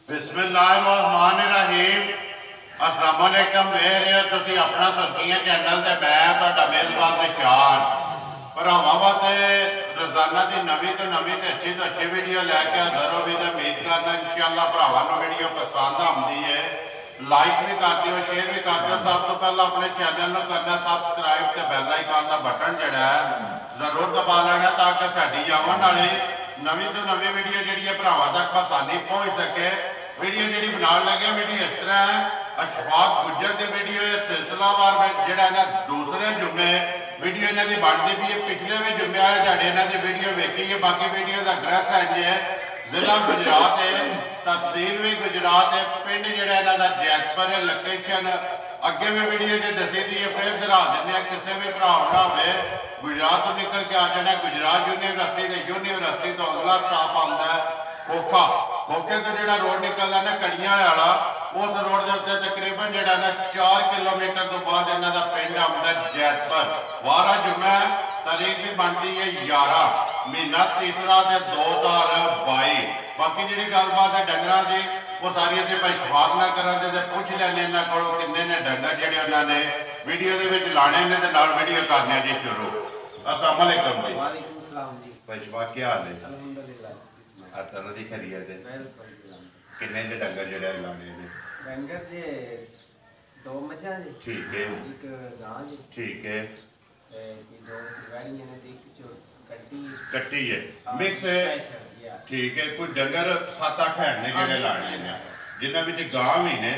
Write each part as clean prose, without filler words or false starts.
बिस्मिल्लाहिर्रहमानिर्रहीम। अस्सलाम वालेकुम। मेरे तुसी अपना सरकियां चैनल ते मैं तुहाडा मेज़बान निशान भरावां वास्ते रोजाना की नवी तो नवी तो अच्छी वीडियो लैके हाज़र हो भी उम्मीद करना इंशाअल्लाह भरावां नूं वीडियो पसंद आती है। लाइक भी करते हो, शेयर भी करते हो। सब तो पहले अपने चैनल को करना सबसक्राइब तो बैल आइकन का बटन जड़ा है जरूर दबा लेना ताकि साडी आवन वाली नवी तो नवी वीडियो जी भरावां तक आसानी पहुँच सके। वीडियो जी बना लगे वीडियो इस तरह है, अशफाक गुज्जर की वीडियो सिलसिलावार जोड़ा दूसरे जुम्मे वीडियो इन्हों की बनती भी है। पिछले भी जुम्मे वाले झाड़े इन्हों की वीडियो वेखी है। बाकी वीडियो का एड्रैस है जी है जिला गुजरात है, तहसील भी गुजरात है, पिंड जोड़ा इन्हों का जैतपुर है। लोकेशन अगे भी वीडियो जो दसी दी है, फिर दोहरा दें। किसी भी भरा ना हो गुजरात तो निकल के आ जाना गुजरात यूनिवर्सिटी तो अगला स्टाप आता है खोखा। खोखे तो जो रोड निकलता ना कड़ियां वाला, उस रोड के उत्ते तकरीबन जो 4 किलोमीटर तो बाद इन्हों का पिंड आता जैतपुर। 12 जुम्मे तारीख भी बनती है 11 महीना तीसरा 2022। बाकी जी गलबात है डंगर की वो सारी असं भाई शफाक ना करें पूछ लें इन्हों को किन्ने ने डंगर जोड़े उन्होंने वीडियो के लाने ने वीडियो करने जी शुरू। अस्सलाम वालेकुम जी। भाई शफाक क्या हाल है? हर तरह की खैरियत है। किन्ने जे डंगर जोड़े लाने ने? डंगर जे 2 मझां जी। ठीक है। एक गां जी। ठीक है। 2 गाड़ियां ने, एक कट्टी है मिक्स है। ठीक है। कोई डंगर 7-8 है ने जेडे लाने ने, जिन्हां विच गां भी ने,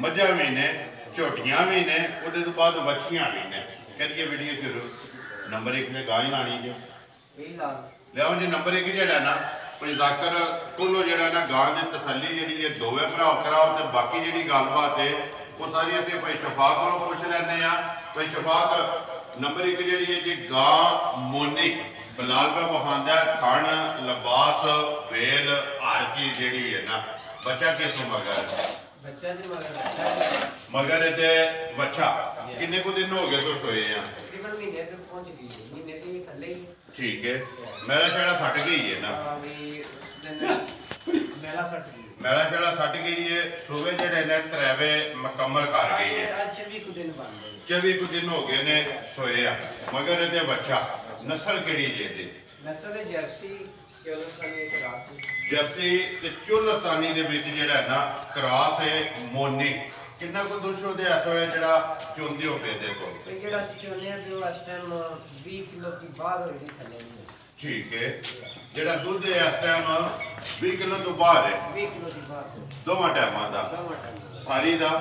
मझां भी ने, झोटियां भी ने, उहदे तो बाद वछियां भी ने। करिए वीडियो शुरू। नंबर 1 ने गां ही लानी जो लियाओ जी। नंबर 1 जेड़ा ना कोई जाकर कोलो जेड़ा ना गां की तसल्ली जी दोवे भरा कराओ। तो बाकी जी गलबात है वो सारी असं भाई शफाक को पुछ लें। भाई शफाक नंबर 1 जी है जी गां मोनी बलाल पे बहादा खण लिबास वेल हर चीज जी है ना। बच्चा किसों मगर मगर ये बच्चा किन्ने को दिन हो गए तो सोए हैं? ठीक है। मैला शेड़ा सट गई है ना? मैला शेड़ा सट गई है। सुबह जेडे ने त्रैवे मुकम्मल कर गई है। 24 को दिन हो गए ने सोए आ। मगर ये बच्चा नस्ल केड़ी जे दी? नस्ल जर्सी ते चोलस्तानी दे विच जेड़ा है ना क्रॉस है मोनी। कितना को दुश होते इस वे जेड़ा चुंदी हो पे देखो ये जेड़ा चुंदियां जो इस टाइम 20 किलो की बाहर होई थले। ठीक है। जेड़ा दूध है इस टाइम 20 किलो तो बाहर है। 20 किलो की बाहर दोवां टाइमां दा सारी दा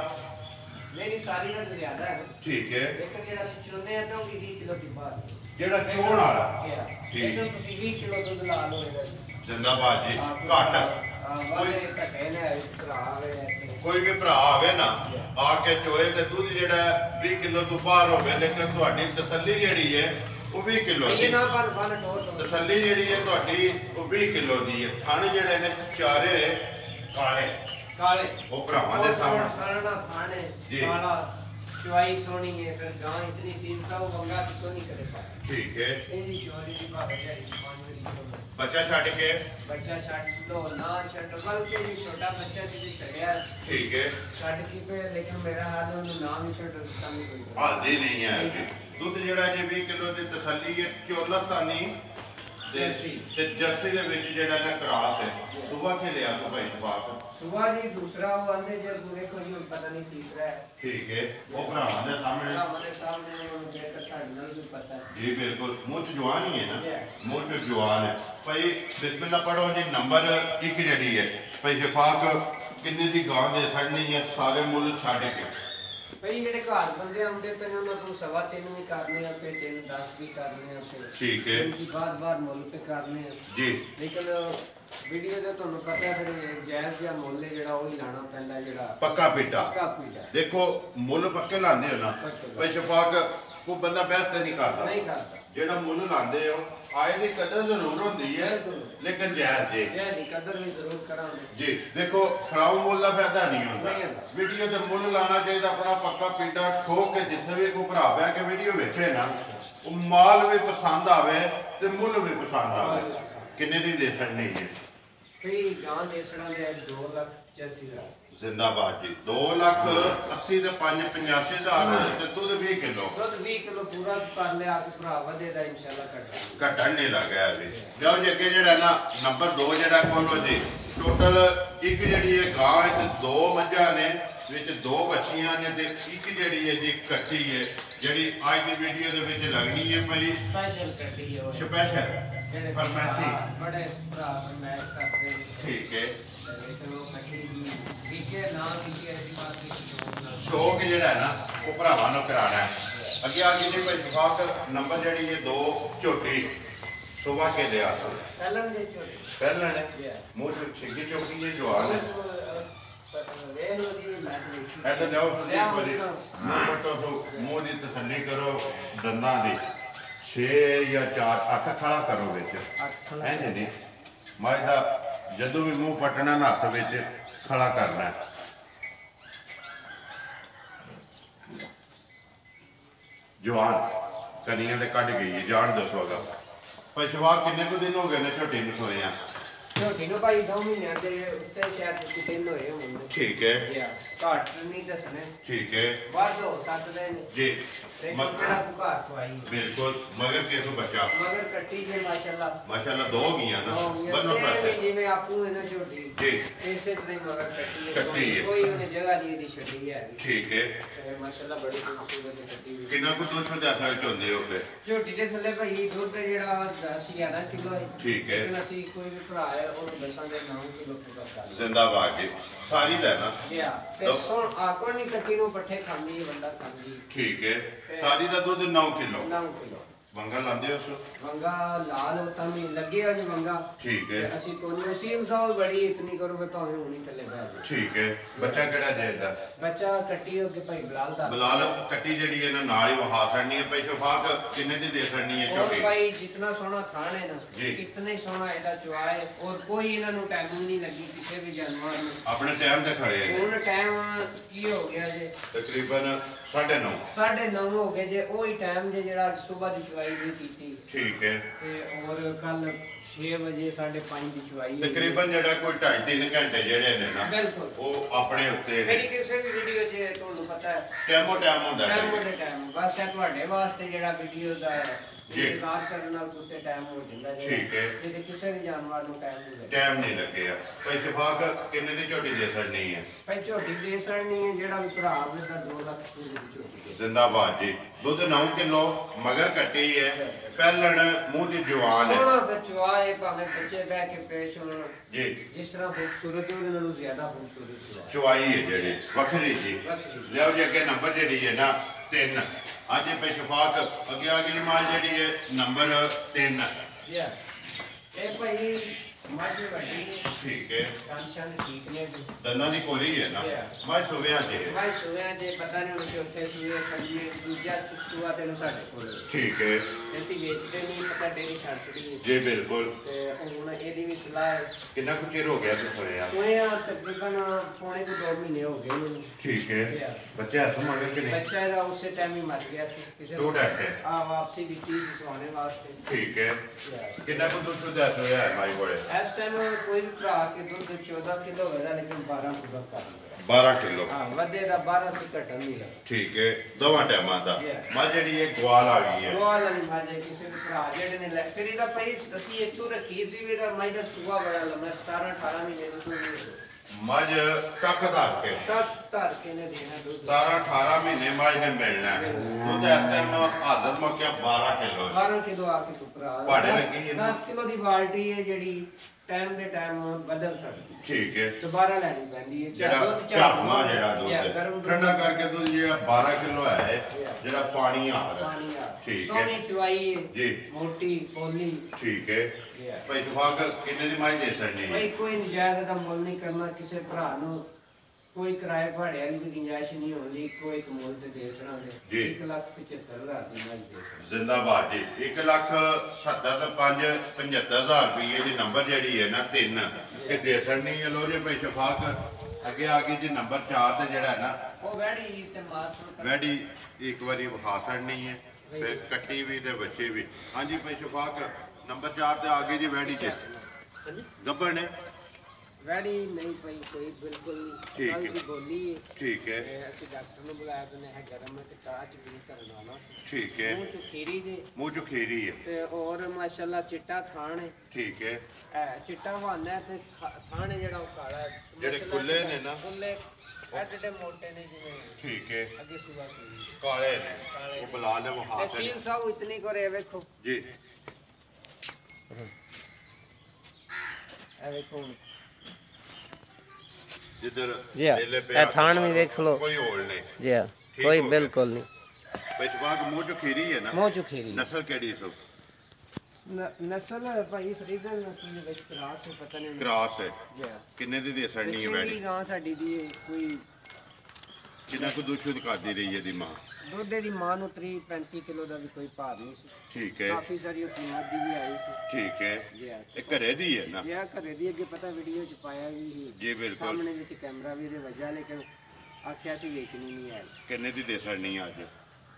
मेरी सारी दा ज्यादा है। ठीक है। एक जेड़ा चुंदियां तो 20 किलो की बाहर जेड़ा चोण वाला ठीक है। तो 20 किलो दूध ला लो जिंदाबाद जी। घट कोई भी भरा आवे ना आके चोए तो दूध जेड़ा 20 किलो तो बाहर हो, लेकिन तुहाडी तसल्ली जेड़ी है वो 20 किलो दी तसल्ली जेड़ी है तुहाडी वो 20 किलो दी है। थण जेड़े ने चारे काले काले वो भरावां दे सामने सरना खाने काला चुवाई सोनी है। फिर गां इतनी सील सा वो बंगा तो नहीं करे पा। ठीक है। तेरी चोरी की बात है यार। बच्चा छाड़ के बच्चा छाड़ दो ना छड़ बल्कि भी छोटा बच्चा जी छड़या। ठीक है। छड़ की पे लेकिन मेरा हाल उन्हें नाम ही छड़ देता नहीं कोई हादी नहीं है। दूध जेड़ा जी 20 किलो की तसल्ली है। चोलस्तानी जर्सी दे विच जेड़ा ना क्रॉस है। सुबह के लिया तो भाई बात सुबह जी दूसरा वो आंदे जब पूरे को जी पता नहीं तीसरा है। ठीक है। वो भरावां दे सामने देखकर साड नल भी पता है जी। बिल्कुल मुंह जवान ही है ना, मुंह जवान है। भाई बिस्मिल्लाह पढ़ो जी। नंबर 1 जड़ी है भाई शफाक किन्ने दी गां दे छड़नी है सारे मुल छड़ के भाई जेडे घर बंदे आंदे पे उन्हां को 3.5 भी करने हैं पे 3-10 भी करने हैं पे। ठीक है। उनकी बार-बार मुल पे करने हैं जी। लेकिन वीडियो जो तुहानू पता है फिर जायज या मुल जेड़ा वही लाना पैंदा जेड़ा पक्का पीटा देखो मुल पक्के लांदे हो ना भाई शफाक को बंदा बहस नहीं करता जेड़ा मुल लांदे हो आए दी कदर जरूर होंदी है लेकिन जायज जी कदर भी जरूर करांगे जी। देखो खराब मुल का फायदा नहीं होता। वीडियो ते मुल लाना चाहिए अपना पक्का पीटा ठोक के जिथे भी कोई भरा बह के वीडियो वेखे ना माल भी पसंद आवे ते मुल भी पसंद आवे। किन्ने दी दे छड़नी है? ਫੀ ਗਾਂ ਦੇ ਸੜਾ ਦੇ 2,85,000 ਜ਼ਿੰਦਾਬਾਦ ਜੀ 2,80,000 ਤੇ 5,85,000 ਤੇ ਦੁੱਧ 20 ਕਿਲੋ ਪੂਰਾ ਕਰ ਲਿਆ ਕਿ ਭਰਾ ਵਧੇ ਦਾ ਇਨਸ਼ਾਅੱਲਾ ਘਟਣ ਨਹੀਂ ਲੱਗਾ ਵੀ ਲਓ ਜੀ ਅੱਗੇ ਜਿਹੜਾ ਨਾ ਨੰਬਰ 2 ਜਿਹੜਾ ਖੋਲੋ ਜੀ ਟੋਟਲ ਇੱਕ ਜਿਹੜੀ ਹੈ ਗਾਂ ਤੇ 2 ਮੱਝਾਂ ਨੇ ਵਿੱਚ 2 ਬੱਚੀਆਂ ਨੇ ਤੇ ਇੱਕ ਜਿਹੜੀ ਹੈ ਜੀ ਕੱਟੀ ਹੈ ਜਿਹੜੀ ਅੱਜ ਦੀ ਵੀਡੀਓ ਦੇ ਵਿੱਚ ਲੱਗਣੀ ਹੈ ਭਾਈ ਸਪੈਸ਼ਲ ਕੱਟੀ ਹੈ ਸਪੈਸ਼ਲ ਜਿਹੜੇ ਫਰਮਾਇਸ਼ੀ ਬੜੇ ਭਰਾ ਫਰਮਾਇਸ਼ ਕਰਦੇ ਠੀਕ ਹੈ ਚਲੋ ਕੱਟੀ ਦੀ ਵਿਕੇ ਨਾ ਵਿਕੇ ਦੀ ਬਾਤ ਨਹੀਂ ਸ਼ੌਕ ਜਿਹੜਾ ਨਾ ਉਹ ਭਰਾਵਾਂ ਨੂੰ ਕਰਾਣਾ ਹੈ ਅੱਗੇ ਆ ਜੀ ਭਾਈ ਸਫਾਕ ਨੰਬਰ ਜਿਹੜੀ ਹੈ 2 ਝੋਟੀ ਸੁਬਾ ਕੇ ਲਿਆ ਪਹਿਲਾਂ ਦੇ ਛੋਟੇ ਪਹਿਲਾਂ ਨੇ ਮੂੰਹ ਚ ਛਿੱਗੀ ਚੋਕੀ ਹੈ ਜਵਾਨ ऐसा जाओ मुंह की तसली करो दंदा की 6 या 4 अख खड़ा करो है जी मझ का जदों भी मूँह पटना हथ में खड़ा करना जवान कनिया तो कट गई है जान दसो अगर पशुआ किन्ने को दिन हो गए ने छोटी में सोए ਝੋਟੀ ਨੂੰ ਭਾਈ 2 ਮਹੀਨਿਆਂ ਦੇ ਉੱਤੇ ਸ਼ਾਇਦ ਕਿਤੇ ਹੋਏ ਹੋਣਗੇ ठीक है ਘੱਟ ਨਹੀਂ ਦੱਸਣੇ ठीक है ਵੱਧ ਹੋ ਸਕਦੇ ਨੇ जी ਕਿਹੜਾ ਘਰ ਸਵਾਈ बिल्कुल मगर कैसो बच्चा ਮਗਰ ਕੱਟੀ ਜੇ माशाल्लाह 2 गईयां ना बनो ਸੇ ਜਿਵੇਂ ਆਪੂ ਇਹਨਾਂ ਝੋਟੀ जी ਇਸੇ ਤਰ੍ਹਾਂ ਮਗਰ ਕੱਟੀ ਕੱਟੀ ਹੈ। ਕੋਈ ਉਹਨੇ ਜਗ੍ਹਾ ਨਹੀਂ ਦੀ ਛੱਡੀ ਹੈ ठीक है ਤੇ ਮਾਸ਼ਾਅੱਲਾ ਬੜੀ ਖੂਬਸੂਰਤ ਕੱਟੀ ਹੋਈ किन्ना को दुध वधा सकते होंगे हो फिर ਝੋਟੀ ਦੇ ਥੱਲੇ ਭਾਈ ਦੁੱਧ ਜਿਹੜਾ 11 ਕਿਲੋ ਹੈ ठीक है ਲੇਕਿਨ ਅਸੀਂ ਕੋਈ ਵੀ ਭਰਾ ਹੈ ਉਹਨੂੰ ਦੱਸਾਂਗੇ 9 ਕਿਲੋ ਪੂਰਾ ਕਰ जिंदाबाद जी सारी दा ना ਤੇ ਸੁਣ ਆਕੜ ਨਹੀਂ ਕੱਟੀ ਨੂੰ ਪੱਠੇ ਖਾਂਦੀ ਹੈ ਬੰਦਾ ਖਾਂਦੀ ठीक है सारी दा दूध 9 किलो 9 ਕਿਲੋ वंगा लांदे हो वंगा लाल होता भी लगे आज वंगा ठीक है ਅਸੀਂ ਕੋਈ ਉसी ਇਨਸਾਨ ਬੜੀ ਇਤਨੀ ਕਰੋਗੇ ਭਾਵੇਂ ਹੁਣੀ ਥੱਲੇ ਬੈਠ ठीक है बच्चा केड़ा जेदा ਬੱਚਾ ਕੱਟੀ ਹੋ ਕੇ ਭਾਈ ਬਲਾਲ ਦਾ बलाल कट्टी जड़ी है ना नाल ही वहा छड़नी है भाई शफाक किन्ने दी दे छड़नी है और छोटी भाई जितना सोना थान है ना जी। कितने सोना ਇਹਦਾ ਚੁਆ ਹੈ और कोई ਇਹਨਾਂ ਨੂੰ ਟਾਈਮ ਨਹੀਂ ਲੱਗੀ ਕਿਸੇ ਵੀ ਜਾਨਵਰ ਨੂੰ अपने टाइम ते खड़े हैं ਹੁਣ ਟਾਈਮ ਕੀ ਹੋ ਗਿਆ ਜੇ तकरीबन 9:30 9:30 ਹੋ ਗਏ ਜੇ ਉਹੀ ਟਾਈਮ ਜੇ ਜਿਹੜਾ ਸਵੇਰ ਦੀ ਚੁਆਈ ਦੀ ਕੀਤੀ ठीक है ਤੇ और ਕੱਲ 6 ਵਜੇ 5:30 ਦੀ ਚੁਆਈ तकरीबन जड़ा कोई 2.5-3 घंटे जेड़े ने ना बिल्कुल वो अपने उत्ते ਮੇਰੀ ਕਿਸੇ ਵੀ ਵੀਡੀਓ ਜੇ ਤੁਹਾਨੂੰ ਪਤਾ ਹੈ टाइमो टाइम होंदा है ਟਾਈਮ ਦੇ ਟਾਈਮ ਬਸ ਇਹ ਤੁਹਾਡੇ ਵਾਸਤੇ ਜਿਹੜਾ ਵੀਡੀਓ ਦਾ ਜੀ। ਇੰਤਜ਼ਾਰ ਕਰਨ ਨਾਲ ਕੁੱਤੇ ਟਾਈਮ ਹੋ ਜਾਂਦਾ ਜੇ ठीक है ਤੇ ਕਿਸੇ ਵੀ ਜਾਨਵਰ ਨੂੰ ਟਾਈਮ ਨਹੀਂ ਲੱਗਦਾ टाइम नहीं लगे भाई शफाक किन्ने दी झोटी दे छड़नी है ਭਾਈ ਝੋਟੀ ਦੇ ਸੜਨੀ ਹੈ ਜਿਹੜਾ ਵੀ ਭਰਾ ਆਪਣੇ ਦਾ 2 ਲੱਖ ਪੂਰੀ ਦੀ ਝੋਟੀ ਦੇ जिंदाबाद जी दूध 9 किलो मगर कट्टी है पहलण मुंह दी जवान है ਸੋਹਣਾ ਬਚਵਾ ਹੈ ਭਾਵੇਂ ਬੱਚੇ ਬਹਿ ਕੇ ਪੇਸ਼ ਹੋਣ जी ਜਿਸ ਤਰ੍ਹਾਂ ਖੂਬਸੂਰਤ ਹੈ ਉਹਦੇ ਨਾਲੋਂ ਜ਼ਿਆਦਾ ਖੂਬਸੂਰਤ ਹੈ चवाई है जेड़ी वखरी जी ਵੱਖਰੀ। लियाओ जी अगे नंबर जेड़ी है ना 3 अज पे शफाक अगे आगे दी माल जेड़ी है नंबर 3 ਯਾ ਇਹ ਭਾਈ ਮੱਝ ਵੱਡੀ ਹੈ ठीक है ਕੰਸ਼ਨ ਠੀਕ ਨੇ ਜੀ दंदा दी कोरी है ना मैं सुबह जे ਭਾਈ ਸੁਣਿਆ ਜੇ ਪਤਾ ਨਹੀਂ ਉਹਨੇ ਉੱਥੇ ਸੂਏ ਖੰਡੀ ਦੂਜਾ ਚੁਸਤੂਆ ਤੈਨੂੰ ਸਾਡੇ ਕੋਲ ठीक है ਅਸੀਂ ਵੇਚਦੇ ਨਹੀਂ ਪਤਾ ਡੇਰੀ ਛੱਡ ਛੜੀ जी बिल्कुल ਤੇ ਹੁਣ ਇਹਦੀ ਵੀ ਸਲਾਹ ਹੈ कितना कुछ चिर हो गया तू सोया ਸੁਣਿਆ ਤਕਰੀਬਨ ਪੌਣੇ ਕੁ 2 ਮਹੀਨੇ ਹੋ ਗਏ ਨੇ ठीक है बच्चे हस मगर के नहीं ਬੱਚਾ ਇਹਦਾ ਉਸੇ ਟਾਈਮ ਹੀ ਮਰ ਗਿਆ ਸੀ ਕਿਸੇ टू डेट है ਆ ਵਾਪਸੀ ਦੀ ਚੀਜ਼ ਸਵਾਉਣੇ ਵਾਸਤੇ ठीक है Yeah. कितना कुछ दूसरा दस होया है माई बोले ਇਸ ਟਾਈਮ ਕੋਈ ਵੀ ਭਰਾ ਕੇ ਦੁੱਧ 14 ਕਿਲੋ ਹੋਇਆ ਲੇਕਿਨ 12 ਪੂਰਾ ਕਰ ਲਿਆ 12 किलो ਹਾਂ ਵਧੇ ਦਾ 12 ਤੋਂ ਘਟਣ ਨਹੀਂ ਲੱਗਾ ठीक है दोवां टाइमां दा Yeah. मां जेडी है ग्वाल आ गई है ਗੋਆ ਵਾਲੀ ਮਾਜੇ ਕਿਸੇ ਵੀ ਭਰਾ ਜਿਹੜੇ ਨੇ ਲੈਕਰੀ ਦਾ ਪਈ ਅਸੀਂ ਇੱਥੋਂ ਰੱਖੀ ਸੀ ਵੀ ਦਾ ਮਾਈ ਦਾ ਸੁਆ ਬੜਾ ਲੰਮਾ 17 18 ਮਹੀਨੇ ਦਾ ਸੂਆ मज टक धर के ਤੱਕ ਧਰ ਕੇ ਨੇ ਦੇਣਾ ਦੁੱਧ 17 18 महीने मज ने मिलना है दूध इस टाइम हाजर मौके 12 किलो 12 ਕਿਲੋ ਆ ਕੇ ਟੁਕਰਾ ਭਾੜੇ ਲੱਗੀ ਇਹਨੂੰ। 10 ਕਿਲੋ ਦੀ ਬਾਲਟੀ ਹੈ ਜਿਹੜੀ ਟਾਈਮ ਦੇ ਟਾਈਮ ਬਦਲ ਸਕਦੀ ठीक है ਦੁਬਾਰਾ ਲੈਣੀ ਪੈਂਦੀ ਹੈ जेड़ा झापमा जेड़ा दूध ठंडा करके दूध जेड़ा 12 किलो है जेड़ा पानी आ रहा है ਪਾਣੀ ਆ ਠੀਕ ਹੈ। ਸੋਹਣੀ ਚੁਆਈ जी ਮੋਟੀ ਪੋਲੀ ठीक है भाई शफाक किन्ने दी माई दे छड़नी है ਭਾਈ ਕੋਈ ਨਜਾਇਜ਼ ਦਾ ਮੁੱਲ ਨਹੀਂ ਕਰਨਾ ਕਿਸੇ ਭਰਾ ਨੂੰ ਕੋਈ ਕਿਰਾਏ ਭਾੜੇ ਵਾਲੀ ਦੀ ਗੁੰਜਾਇਸ਼ ਨਹੀਂ ਹੁੰਦੀ ਕੋਈ ਇੱਕ ਮੁੱਲ ਤੇ ਦੇ ਸਰਾਂਗੇ ਜੀ। 1,75,000 ਦੀ ਮਾਈ ਦੇ ਸਰਾਂਗੇ जिंदाबाद जी 1,70,000 ਤੇ 75,000 रुपये ਦੀ ਨੰਬਰ ਜਿਹੜੀ ਹੈ ਨਾ 3 ਇਹ ਦੇ ਛੜਨੀ ਹੈ ਲੋ ਜੀ ਭਾਈ ਸ਼ਫਾਕ ਅੱਗੇ ਆ ਗਈ ਜੀ ਨੰਬਰ 4 ਤੇ ਜਿਹੜਾ ਹੈ ਨਾ ਉਹ ਵੈੜੀ ਤੇ ਮਾਰ ਵੈਡੀ ਇੱਕ ਵਾਰੀ ਵਿਖਾ ਛੜਨੀ ਹੈ ਫਿਰ ਕੱਟੀ ਵੀ ਤੇ ਬੱਚੇ ਵੀ ਹਾਂਜੀ ਭਾਈ ਸ਼ਫਾਕ ਨੰਬਰ 4 ਤੇ ਆ ਗਈ ਜੀ ਵੈਡੀ ਚ ਹਾਂਜੀ ਗੱਬਣ ਹੈ ਵੈੜੀ ਨਹੀਂ ਪਈ ਕੋਈ ਬਿਲਕੁਲ ਠੀਕ ਨਹੀਂ ਹੈ। ਦੀ ਬੋਲੀ ਹੈ ਠੀਕ ਹੈ ਅਸੀਂ ਡਾਕਟਰ ਨੂੰ ਬੁਲਾਇਆ ਤੇ ਨੇ ਗਰਮ ਹੈ ਤੇ ਕਾਚ ਵੀ ਕਰਨ ਵਾਲਾ ਠੀਕ ਹੈ ਮੂੰਹ ਚ ਖੀਰੀ ਦੇ ਮੂੰਹ ਚ ਖੀਰੀ ਹੈ ਤੇ ਔਰ ਮਾਸ਼ਾਅੱਲਾ ਚਿੱਟਾ ਥਾਣ ਹੈ ਠੀਕ ਹੈ ਚਿੱਟਾ ਹਵਾਨਾ ਹੈ ਤੇ ਥਾਣ ਜਿਹੜਾ ਉਹ ਕਾਲਾ ਹੈ ਜਿਹੜੇ ਖੁੱਲੇ ਨੇ ਨਾ ਖੁੱਲੇ ਐਡੇ ਮੋਟੇ ਨੇ ਜਿਵੇਂ ਠੀਕ ਹੈ ਅੱਗੇ ਸੁਬਾ ਸੁਈ ਕਾਲੇ ਨੇ ਉਹ ਬਲਾ ਨੇ ਉਹ ਤੇ ਹਾਥ ਸੀਲ ਸਾਉ ਇਤਨੀ ਕਰੇ ਵੇਖੋ ਜੀ ਇਹ ਵੇਖੋ ਜਿੱਧਰ ਜੀ ਹਾਂ, ਢੇਲੇ ਇਹ ਥਾਣ ਵੀ ਦੇਖ ਲਓ। ਕੋਈ ਹੋਲ ਨਹੀਂ ਜੀ ਹਾਂ, ਠੀਕ ਕੋਈ ਹੋ ਗਿਆ। ਬਿਲਕੁਲ ਨਹੀਂ ਬੇਸ਼ਬਾਕ ਮੂੰਹ ਚ ਖੀਰੀ ਹੈ ਨਾ ਮੂੰਹ ਚ ਖੀਰੀ ਨਸਲ ਕਿਹੜੀ ਸੋ ਨਸਲ ਭਾਈ ਫਰੀਦਰ ਨਸਲ ਦੇ ਵਿੱਚ ਕਰਾਸ ਹੈ ਪਤਾ ਨਹੀਂ ਕ੍ਰਾਸ ਹੈ ਜੀ ਹਾਂ। ਕਿੰਨੇ ਦੀ ਦੇਸਣੀ ਹੈ ਚੰਗੀ ਵੈੜੀ ਗਾਂ ਸਾਡੀ ਦੀ ਕੋਈ ਕਿੰਨਾ ਕੁ ਦੁੱਧ ਸ਼ੁੱਧ ਕਰਦੀ ਰਹੀ ਹੈ ਦੀ ਮਾਂ ਦੁੱਧ ਦੀ ਮਾਂ ਨੂੰ 30-35 ਕਿਲੋ ਦਾ ਵੀ ਕੋਈ ਭਾਰ ਨਹੀਂ ਸੀ ਠੀਕ ਹੈ ਕਾਫੀ ਸਾਰੀ ਉਹ ਕੀਮਤ ਦੀ ਵੀ ਆਈ ਸੀ ਠੀਕ ਹੈ ਜੀ ਹਾਂ। ਇਹ ਘਰੇ ਦੀ ਹੈ ਨਾ ਜੇ ਆ ਘਰੇ ਦੀ ਅੱਗੇ ਪਤਾ ਵੀਡੀਓ ਚ ਪਾਇਆ ਵੀ ਸੀ ਜੀ ਬਿਲਕੁਲ ਸਾਹਮਣੇ ਵਿੱਚ ਕੈਮਰਾ ਵੀ ਇਹਦੇ ਵੱਜਾ ਲੇਕਿਨ ਆਖਿਆ ਸੀ ਵੇਚਣੀ ਨਹੀਂ ਆਈ ਕਿੰਨੇ ਦੀ ਦੇਸਣੀ ਅੱਜ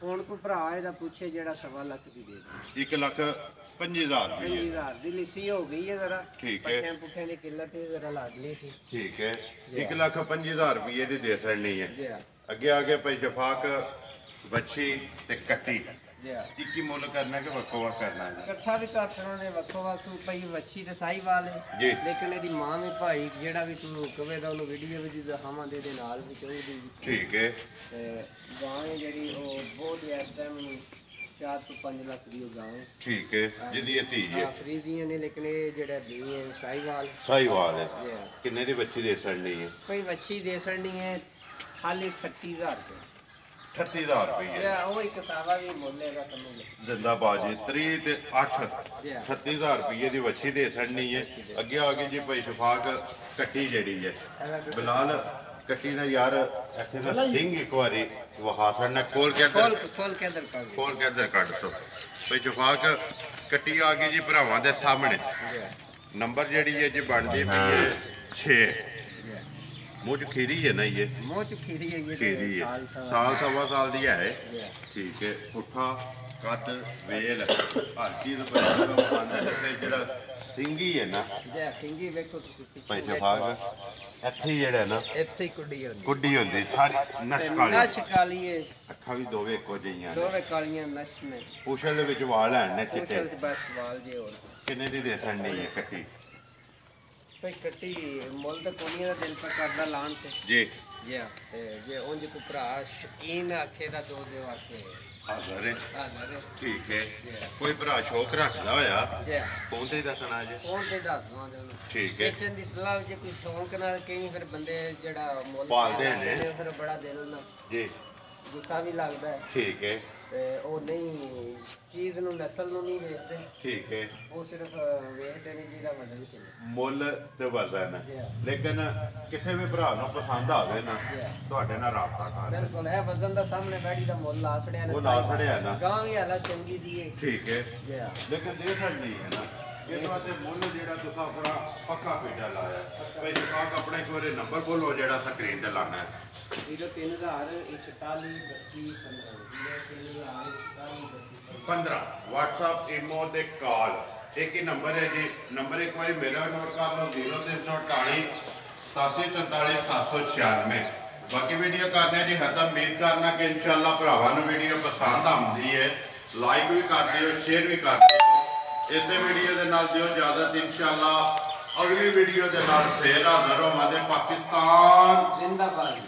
ਹੁਣ ਕੋਈ ਭਰਾ ਇਹਦਾ ਪੁੱਛੇ ਜਿਹੜਾ 1.25 ਲੱਖ ਦੀ ਦੇ ਦੇ 1,50,000 ਰੁਪਏ 50,000 ਦੀ ਲਿੱਸੀ ਹੋ ਗਈ ਹੈ ਜ਼ਰਾ ਠੀਕ ਹੈ। ਪੱਠਿਆਂ ਪੁੱਠਿਆਂ ਦੀ ਕਿੱਲਤ ਹੀ ਜ਼ਰਾ ਲੱਗ ਲਈ ਸੀ ਠੀਕ ਹੈ 1,50,000 ਰੁਪਏ ਦੀ ਦੇਸਣੀ ਹੈ ਜੀ ਹਾਂ ਅੱਗੇ ਆ ਗਿਆ ਭਾਈ ਸ਼ਫਾਕ ਵੱਛੀ ਤੇ ਕੱਟੀ ਜੀ ਹਾਂ ਕੀ ਮੁੱਲ ਕਰਨਾ ਕਿ ਵੱਖੋ ਵੱਖ ਕਰਨਾ ਹੈ ਇਕੱਠਾ ਵੀ ਕਰ ਸਕਣਾ ਦੇ ਵੱਖੋ ਵੱਖ ਪਈ ਵੱਛੀ ਤੇ ਸਾਈਵਾਲ ਹੈ ਜੀ ਲੇਕਿਨ ਇਹਦੀ ਮਾਂ ਵੀ ਭਾਈ ਜਿਹੜਾ ਵੀ ਤੂੰ ਕਵੇ ਦਾ ਉਹਨੂੰ ਵੀਡੀਓ ਵਿੱਚ ਦਿਖਾਵਾਂ ਦੇ ਨਾਲ ਵੀ ਚਾਹੀਦੀ ਠੀਕ ਹੈ ਤੇ ਗਾਂ ਹੈ ਜਿਹੜੀ ਉਹ ਬਹੁਤ ਹੀ ਇਸ ਟਾਈਮ 4 ਤੋਂ 5 ਲੱਖ ਦੀ ਉਹ ਗਾਂ ਹੈ ਠੀਕ ਹੈ ਜਿਹਦੀ ਇਹ ਧੀ ਹੈ ਹਾਂ ਫਰੀਜ਼ੀਆਂ ਨੇ ਲੇਕਿਨ ਇਹ ਜਿਹੜਾ ਵੀ ਹੈ ਸਾਈਵਾਲ ਸਾਹੀਵਾਲ ਹੈ ਜੀ ਹਾਂ। ਕਿੰਨੇ ਦੀ ਬੱਚੀ ਦੇਸਣੀ ਹੈ ਕੋਈ ਵੱਛੀ ਦੇ ਸੜਨੀ ਹੈ ਖਾਲੀ 38000 ਰੁਪਏ 38000 ਰੁਪਏ ਇਹ ਉਹ ਇੱਕ ਸਾਵਾ ਵੀ ਮੁੱਲ ਹੈਗਾ ਸਮਝ ਲਓ ਜ਼ਿੰਦਾਬਾਦ ਜੀ 3 ਤੇ 8 ਜੀ ਹਾਂ। 38000 ਰੁਪਏ ਦੀ ਵੱਛੀ ਦੇ ਸੜਨੀ ਹੈ ਅੱਗੇ ਆ ਗਈ ਜੀ ਭਾਈ ਸ਼ਫਾਕ ਕੱਟੀ ਜਿਹੜੀ ਹੈ ਬਿਲਾਲ ਕੱਟੀ ਦਾ ਯਾਰ ਇੱਥੇ ਦਾ ਸਿੰਘ ਇੱਕ ਵਾਰੀ ਵਹਾਸਣ ਨੇ ਖੋਲ ਕੇ ਖੋਲ ਇੱਧਰ ਖੋਲ ਕੇ ਅੰਦਰ ਕਰ ਖੋਲ ਕੇ ਇੱਧਰ ਕੱਢ ਸੋ ਭਾਈ ਸ਼ਫਾਕ ਕੱਟੀ ਆ ਗਈ ਜੀ ਭਰਾਵਾਂ ਦੇ ਸਾਹਮਣੇ ਜੀ ਹਾਂ। ਨੰਬਰ ਜਿਹੜੀ ਹੈ ਜੀ ਬਣਦੀ ਪਈ ਹੈ 6 ਜੀ ਹਾਂ। ਮੂੰਹ ਚ ਖੀਰੀ ਹੈ ਨਾ ਇਹ ਮੂੰਹ ਚ ਖੀਰੀ ਹੈ ਇਹ ਖੀਰੀ ਹੈ ਸਾਲ ਸਵਾ ਸਾਲ ਸਵਾ ਸਾਲ ਦੀ ਹੈ ਜੀ ਹਾਂ। ਠੀਕ ਹੈ ਪੁੱਠਾ ਕੱਦ ਵੇਲ ਹਰ ਚੀਜ਼ ਬਰਾਬਰ ਜਿਹੜਾ ਸਿੰਗੀ ਹੈ ਨਾ ਜੇ ਸਿੰਗੀ ਵੇਖੋ ਤੁਸੀਂ ਪਿੱਛੇ ਭਾਈ ਸ਼ਫਾਕ ਇੱਥੇ ਹੀ ਜਿਹੜਾ ਨਾ ਇੱਥੇ ਹੀ ਕੁੱਡੀ ਹੁੰਦੀ ਗੁੱਡੀ ਹੁੰਦੀ ਸਾਰੀ ਨਸ਼ ਕਾਲੀ ਨਸ਼ ਕਾਲੀ ਹੈ ਅੱਖਾਂ ਵੀ ਦੋਵੇਂ ਇੱਕੋ ਜਿਹੀਆਂ ਨੇ ਦੋਵੇਂ ਕਾਲੀਆਂ ਨਸ਼ ਨੇ ਪੂਛਲ ਦੇ ਵਿੱਚ ਵਾਲ ਹਨ ਨੇ ਚਿੱਟੇ ਉਛਲ ਚ ਬਸ ਵਾਲ ਜੇ ਹੋਰ ਕਿੰਨੇ ਦੀ ਦੇਸਣ ਨਹੀਂ ਹੈ ਕੱਟੀ ਕੋਈ ਕੱਟੀ ਮੁੱਲ ਤਾਂ ਕੋਨੀਆਂ ਦਾ ਦਿਲ ਪਰ ਕਰਦਾ ਲਾਣ ਤੇ ਜੀ ਜੀ ਹਾਂ। ਤੇ ਜੇ ਉਂਝ ਕੋ ਭਰਾ ਸ਼ਕੀਨ ਆਖੇ ਦਾ ਦੋ ਦੇ ਵਾਸਤੇ ਹਾਜ਼ਰ ਹੈ ਹਾਂ ਨਰੇ ਠੀਕ ਹੈ ਕੋਈ ਭਰਾ ਸ਼ੌਕ ਰੱਖਦਾ ਹੋਇਆ ਜੀ ਹਾਂ। ਫੋਨ ਤੇ ਹੀ ਦੱਸਣਾ ਜੀ ਕੌਣ ਤੇ ਦੱਸਵਾਂ ਤੇ ਉਹਨੂੰ ਠੀਕ ਹੈ ਵੇਚਣ ਦੀ ਸਲਾਹ ਜੇ ਕੋਈ ਸ਼ੌਂਕ ਨਾਲ ਕਈ ਫਿਰ ਬੰਦੇ ਜਿਹੜਾ ਮੁੱਲ ਪਾਲਦੇ ਪਾਇਆ ਨੇ। ਫਿਰ ਬੜਾ ਦਿਲ ਉਹਨਾਂ ਜੀ ਗੁੱਸਾ ਵੀ ਲੱਗਦਾ ਹੈ ਠੀਕ ਹੈ ਤੇ ਉਹ ਨਹੀਂ ਚੀਜ਼ ਨੂੰ ਨਸਲ ਨੂੰ ਨਹੀਂ ਵੇਖਦੇ ਠੀਕ ਹੈ ਉਹ ਸਿਰਫ ਵੇਖਦੇ ਨੇ ਜਿਹਦਾ ਵਜ਼ਨ ਕਿੰਨਾ ਮੁੱਲ ਤੇ ਵਜ਼ਨ ਜੀ ਹਾਂ। ਲੇਕਿਨ ਕਿਸੇ ਵੀ ਭਰਾ ਨੂੰ ਪਸੰਦ ਆਵੇ ਨਾ ਜੀ ਹਾਂ। ਤੁਹਾਡੇ ਨਾਲ ਰਾਬਤਾ ਕਰ ਬਿਲਕੁਲ ਹੈ ਵਜ਼ਨ ਦਾ ਸਾਹਮਣੇ ਬੈਠੀ ਦਾ ਮੁੱਲ ਲਾ ਛੜਿਆ ਨੇ ਉਹ ਲਾ ਛੜਿਆ ਨਾ। ਗਾਂ ਵੀ ਹਾਲਾ ਚੰਗੀ ਦੀ ਹੈ ਠੀਕ ਹੈ ਜੀ ਹਾਂ। ਲੇਕਿਨ ਦੇਖ ਨਹੀਂ ਹੈ ਨਾ ਇਹ ਵਾਸਤੇ ਮੁੱਲ ਜਿਹੜਾ ਤੁਸੀਂ ਆਪਣਾ ਪੱਕਾ ਪੇਜਾ ਲਾਇਆ ਭਾਈ ਜਵਾਕ ਆਪਣਾ ਇੱਕ ਵਾਰੀ ਨੰਬਰ ਬੋਲੋ ਜਿਹੜਾ ਸਕਰੀਨ ਤੇ ਲਾਣਾ ਹੈ 15 WhatsApp ਇਮੋ ਤੇ ਕਾਲ ਇੱਕ ਹੀ ਨੰਬਰ ਹੈ ਜੀ ਨੰਬਰ ਇੱਕ ਵਾਰੀ ਮੇਰਾ ਨੋਟ ਕਰ ਲਓ 0348 8747 796 ਬਾਕੀ ਵੀਡੀਓ ਕਰਨੇ ਜੀ ਖਤਮ ਉਮੀਦ ਕਰਨਾ ਕਿ ਇਨਸ਼ਾਅੱਲਾ ਭਰਾਵਾਂ ਨੂੰ ਵੀਡੀਓ ਪਸੰਦ ਆਉਂਦੀ ਹੈ ਲਾਈਕ ਵੀ ਕਰ ਦਿਓ ਸ਼ੇਅਰ ਵੀ ਕਰ ਦਿਓ ਇਸੇ ਵੀਡੀਓ ਦੇ ਨਾਲ ਦਿਓ ਇਜਾਜ਼ਤ ਇਨਸ਼ਾਅੱਲਾ ਅਗਲੀ ਵੀਡੀਓ ਦੇ ਨਾਲ ਫੇਰ ਹਾਜ਼ਰ ਹੋਵਾਂਗੇ ਪਾਕਿਸਤਾਨ ਜ਼ਿੰਦਾਬਾਦ